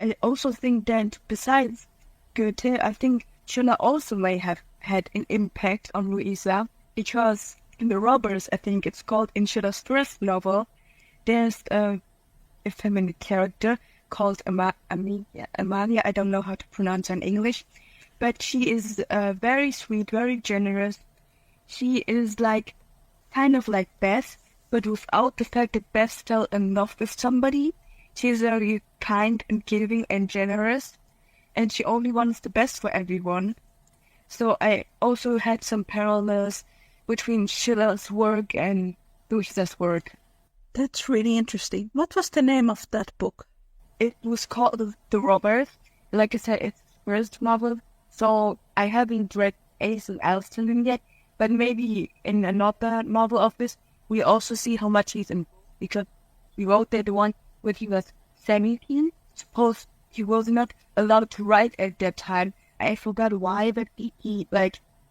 I also think that besides Goethe, I think Schiller also may have had an impact on Louisa, because in The Robbers, I think it's called, in Schiller's first novel, there's a feminine character called Amalia. I don't know how to pronounce her in English, but she is very sweet, very generous. She is like kind of like Beth, but without the fact that Beth fell in love with somebody. She's very kind and giving and generous, and she only wants the best for everyone. So I also had some parallels between Schiller's work and Louisa's work. That's really interesting. What was the name of that book? It was called The Robbers. Like I said, it's the first novel, so I haven't read anything else to him yet, but maybe in another novel of this, we also see how much he's improved, because we wrote that one when he was 17. Suppose he was not allowed to write at that time. I forgot why, but he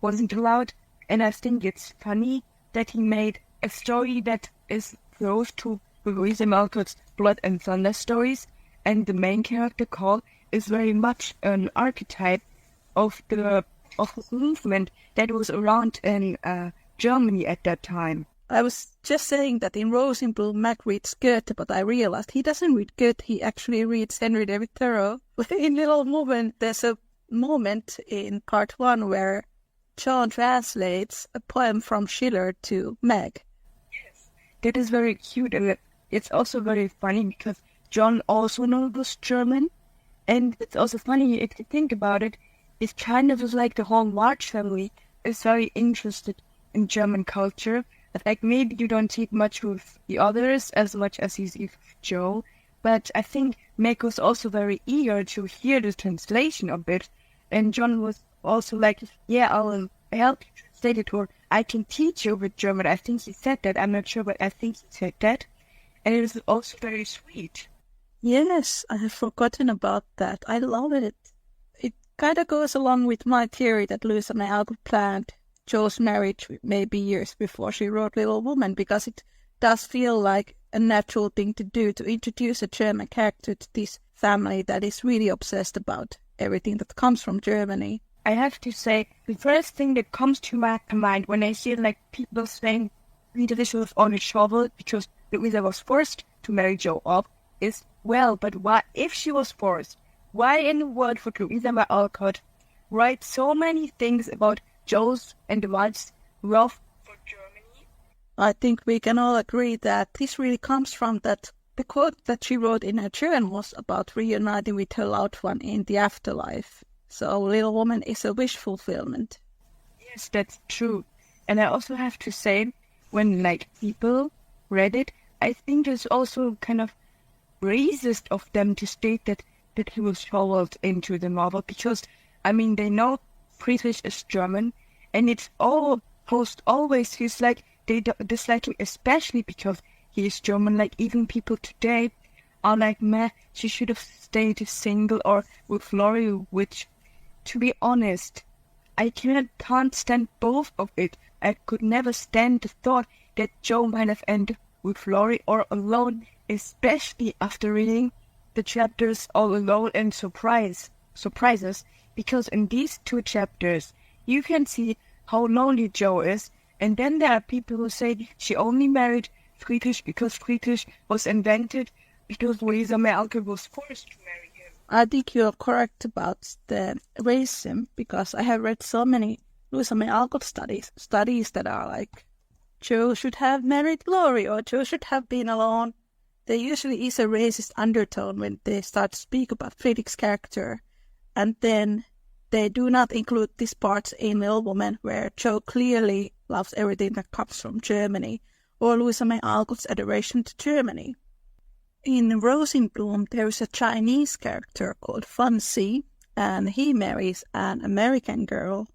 wasn't allowed. And I think it's funny that he made a story that is close to Louisa May Alcott's Blood and Thunder stories, and the main character, Cole, is very much an archetype of the movement that was around in Germany at that time. I was just saying that in Rosenbloom, Mac reads Goethe, but I realized he doesn't read Goethe, he actually reads Henry David Thoreau. In Little Woman, there's a moment in part 1 where John translates a poem from Schiller to Meg. Yes, that is very cute, and it's also very funny because John also knows German, and it's also funny if you think about it. It's kind of like the whole March family is very interested in German culture. Like, maybe you don't see much with the others as much as you see with Joe, but I think Meg was also very eager to hear the translation of it, and John was also like, yeah, I'll help you translate it, or I can teach you with German. I think he said that. I'm not sure, but I think he said that, and it is also very sweet. Yes, I have forgotten about that. I love it. It kind of goes along with my theory that Louisa May Alcott planned Joe's marriage maybe years before she wrote Little Woman, because it does feel like a natural thing to do, to introduce a German character to this family that is really obsessed about everything that comes from Germany. I have to say, the first thing that comes to my mind when I hear like people saying Rita was on a shovel because Louisa was forced to marry Joe off is, well, but why, if she was forced, why in the world would Louisa May Alcott write so many things about Joe's and the wife's love for Germany? I think we can all agree that this really comes from that the quote that she wrote in her journal was about reuniting with her loved one in the afterlife. So Little Woman is a wish fulfillment. Yes, that's true. And I also have to say, when like people read it, I think it's also kind of racist of them to state that he was shoveled into the novel, because I mean they know Friedrich is German, and it's almost always he's like they dislike him, especially because he is German. Like, even people today are like, meh, she should have stayed single or with Laurie, which, to be honest, I can't stand both of it. I could never stand the thought that Joe might have ended with Laurie or alone, especially after reading the chapters All Alone and Surprises, because in these 2 chapters you can see how lonely Joe is, and then there are people who say she only married Friedrich because Friedrich was invented because Louisa May Alcott was forced to marry him. I think you're correct about the racism, because I have read so many Louisa May Alcott studies that are like, Joe should have married Laurie, or Joe should have been alone. There usually is a racist undertone when they start to speak about Friedrich's character, and then they do not include this part in Little Woman where Joe clearly loves everything that comes from Germany, or Louisa May Alcott's adoration to Germany. In Rosenbloom, there is a Chinese character called Fancy, and he marries an American girl.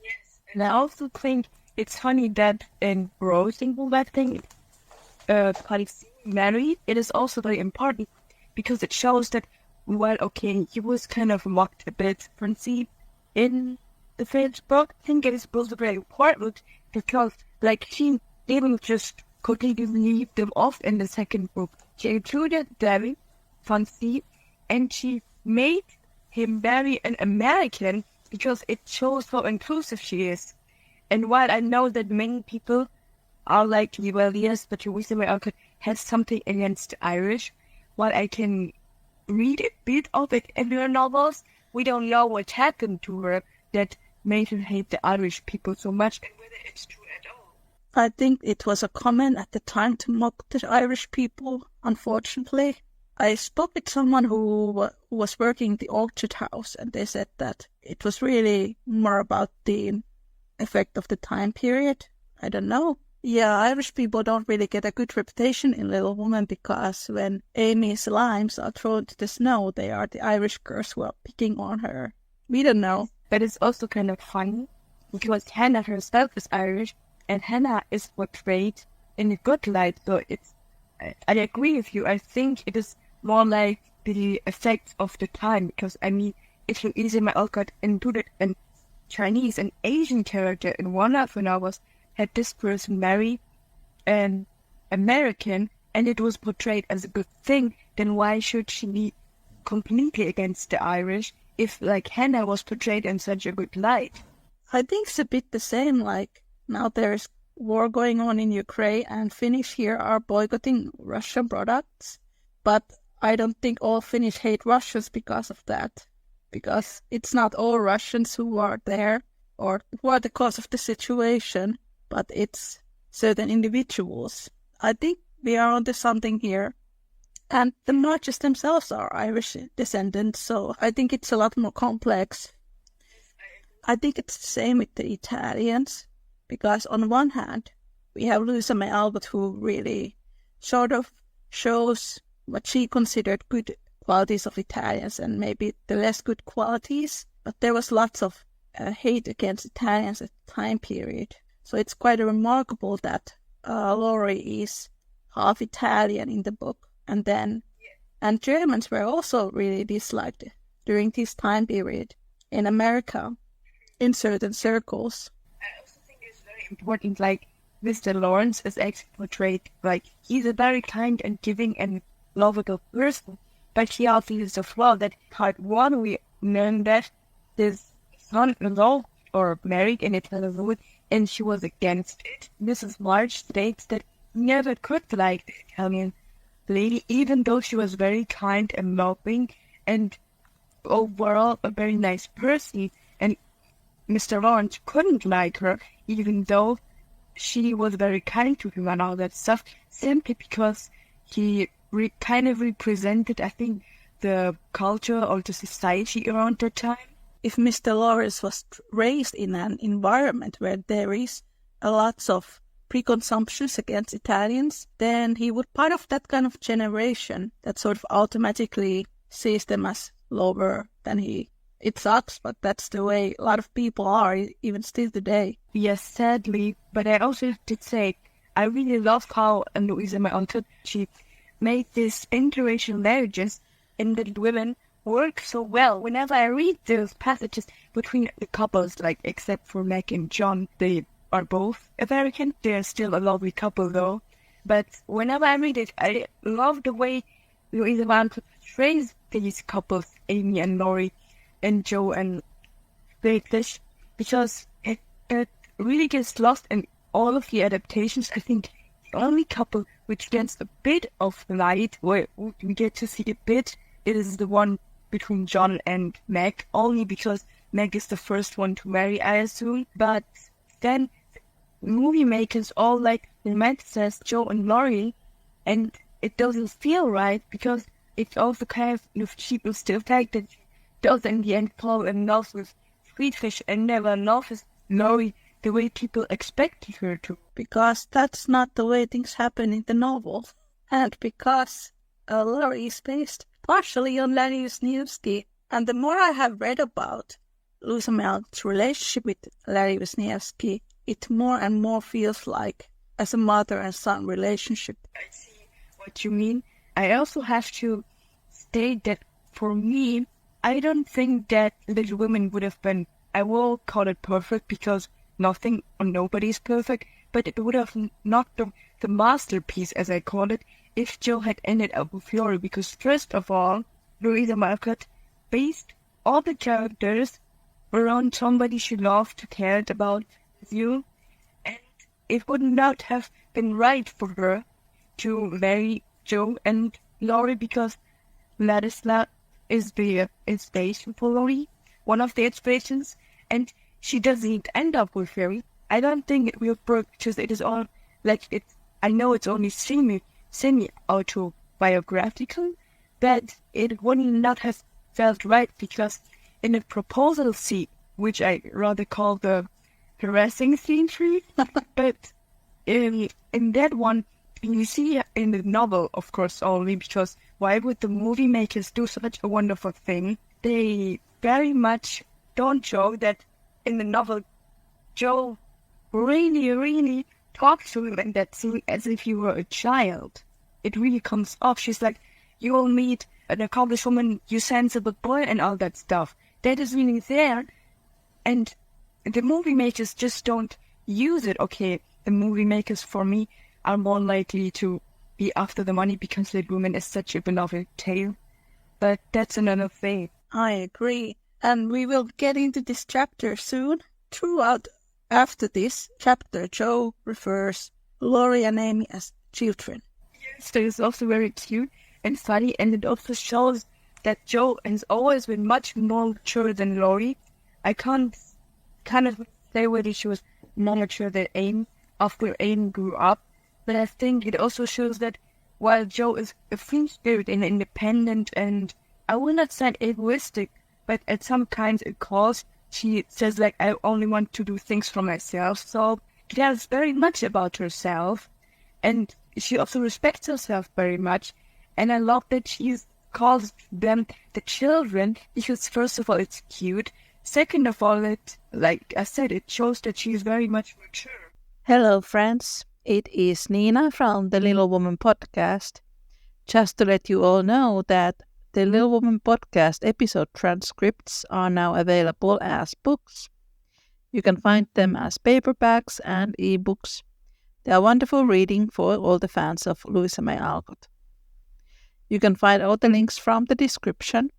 Yes, and I also think it's funny that in Rosenbloom, I think, Fancy married, it is also very important because it shows that, well, okay, he was kind of mocked a bit, Fancy, in the first book. I think it is also very important because, like, she didn't just completely leave them off in the second book. She included them, Fancy, and she made him marry an American because it shows how inclusive she is. And while I know that many people are like, well, yes, but Louisa May Alcott has something against the Irish, while I can read a bit of it in her novels, we don't know what happened to her that made her hate the Irish people so much, and whether it's true at all. I think it was a comment at the time to mock the Irish people, unfortunately. I spoke with someone who was working in the Orchard House, and they said that it was really more about the effect of the time period. I don't know. Yeah, Irish people don't really get a good reputation in Little Women because when Amy's limes are thrown to the snow, they are the Irish girls who are picking on her. We don't know. But it's also kind of funny because Hannah herself is Irish, and Hannah is portrayed in a good light. So I agree with you. I think it is more like the effects of the time, because I mean, if Louisa May Alcott included a Chinese and Asian character in one of her novels, had this person marry an American, and it was portrayed as a good thing, then why should she be completely against the Irish if, like, Hannah was portrayed in such a good light? I think it's a bit the same, like, now there's war going on in Ukraine, and Finnish here are boycotting Russian products, but I don't think all Finnish hate Russians because of that, because it's not all Russians who are there or who are the cause of the situation, but it's certain individuals. I think we are onto something here. And the Marches themselves are Irish descendants, so I think it's a lot more complex. I think it's the same with the Italians, because on one hand, we have Louisa May Alcott, who really sort of shows what she considered good qualities of Italians and maybe the less good qualities, but there was lots of hate against Italians at the time period. So it's quite remarkable that Laurie is half Italian in the book, and Germans were also really disliked during this time period in America, in certain circles. I also think it's very important, like, Mr. Lawrence is actually portrayed like he's a very kind and giving and lovable person, but he also is a flaw that part one we learn that his son-in-law or married in Italian, and she was against it. Mrs. March states that he never could like the Italian lady, even though she was very kind and loving and overall a very nice person. And Mr. Lawrence couldn't like her, even though she was very kind to him and all that stuff, simply because he kind of represented, I think, the culture or the society around that time. If Mr. Lawrence was raised in an environment where there is a lot of preconceptions against Italians, then he would part of that kind of generation that sort of automatically sees them as lower than he. It sucks, but that's the way a lot of people are, even still today. Yes, sadly, but I also did say, I really love how Louisa May Alcott, she made these interracial marriages and that women work so well. Whenever I read those passages between the couples, like except for Meg and John, they are both American. They're still a lovely couple though. But whenever I read it, I love the way Louisa May Alcott portrays these couples, Amy and Laurie, and Joe and Beth, because it really gets lost in all of the adaptations. I think the only couple which gets a bit of light, where we get to see a bit, is the one between John and Meg, only because Meg is the first one to marry, I assume. But then movie makers all like romanticize Joe and Laurie, and it doesn't feel right because it also kind of cheapens the fact that she does in the end fall in love with Friedrich and never loves Laurie the way people expected her to. Because that's not the way things happen in the novel. And because Laurie is based partially on Larry Wisniewski. And the more I have read about Louisa May Alcott's relationship with Larry Wisniewski, it more and more feels like as a mother and son relationship. I see what you mean. I also have to state that for me, I don't think that Little Women would have been, I will call it perfect because nothing or nobody is perfect, but it would have not been the masterpiece, as I call it, if Joe had ended up with Laurie, because first of all, Louisa May Alcott based all the characters around somebody she loved, cared about with you, and it would not have been right for her to marry Joe and Laurie because Ladislav is the inspiration for Laurie, one of the inspirations, and she doesn't end up with Harry. I don't think it will work because it is all like it. I know it's only semi autobiographical, but it would not have felt right because in a proposal scene, which I rather call the harassing scene, but in that one, you see in the novel, of course, only because why would the movie makers do such a wonderful thing? They very much don't show that in the novel, Joe really talks to him in that scene as if he were a child. It really comes off. She's like, you will meet an accomplished woman, you sensible boy, and all that stuff. That is really there. And the movie makers just don't use it. Okay, the movie makers, for me, are more likely to be after the money because that woman is such a beloved tale. But that's another thing. I agree. And we will get into this chapter soon. Throughout after this chapter, Joe refers Laurie and Amy as children. Yes, that is also very cute and funny, and it also shows that Joe has always been much more mature than Laurie. I can't kind of say whether she was more mature than Amy after Amy grew up, but I think it also shows that while Joe is a free spirit and independent and I will not say egoistic, but at some kinds it calls, she says like, I only want to do things for myself. So she cares very much about herself, and she also respects herself very much. And I love that she calls them the children because first of all it's cute. Second of all, it, like I said, it shows that she is very much mature. Hello, friends. It is Niina from the Little Woman podcast. Just to let you all know that the Little Woman podcast episode transcripts are now available as books. You can find them as paperbacks and ebooks. They are wonderful reading for all the fans of Louisa May Alcott. You can find all the links from the description.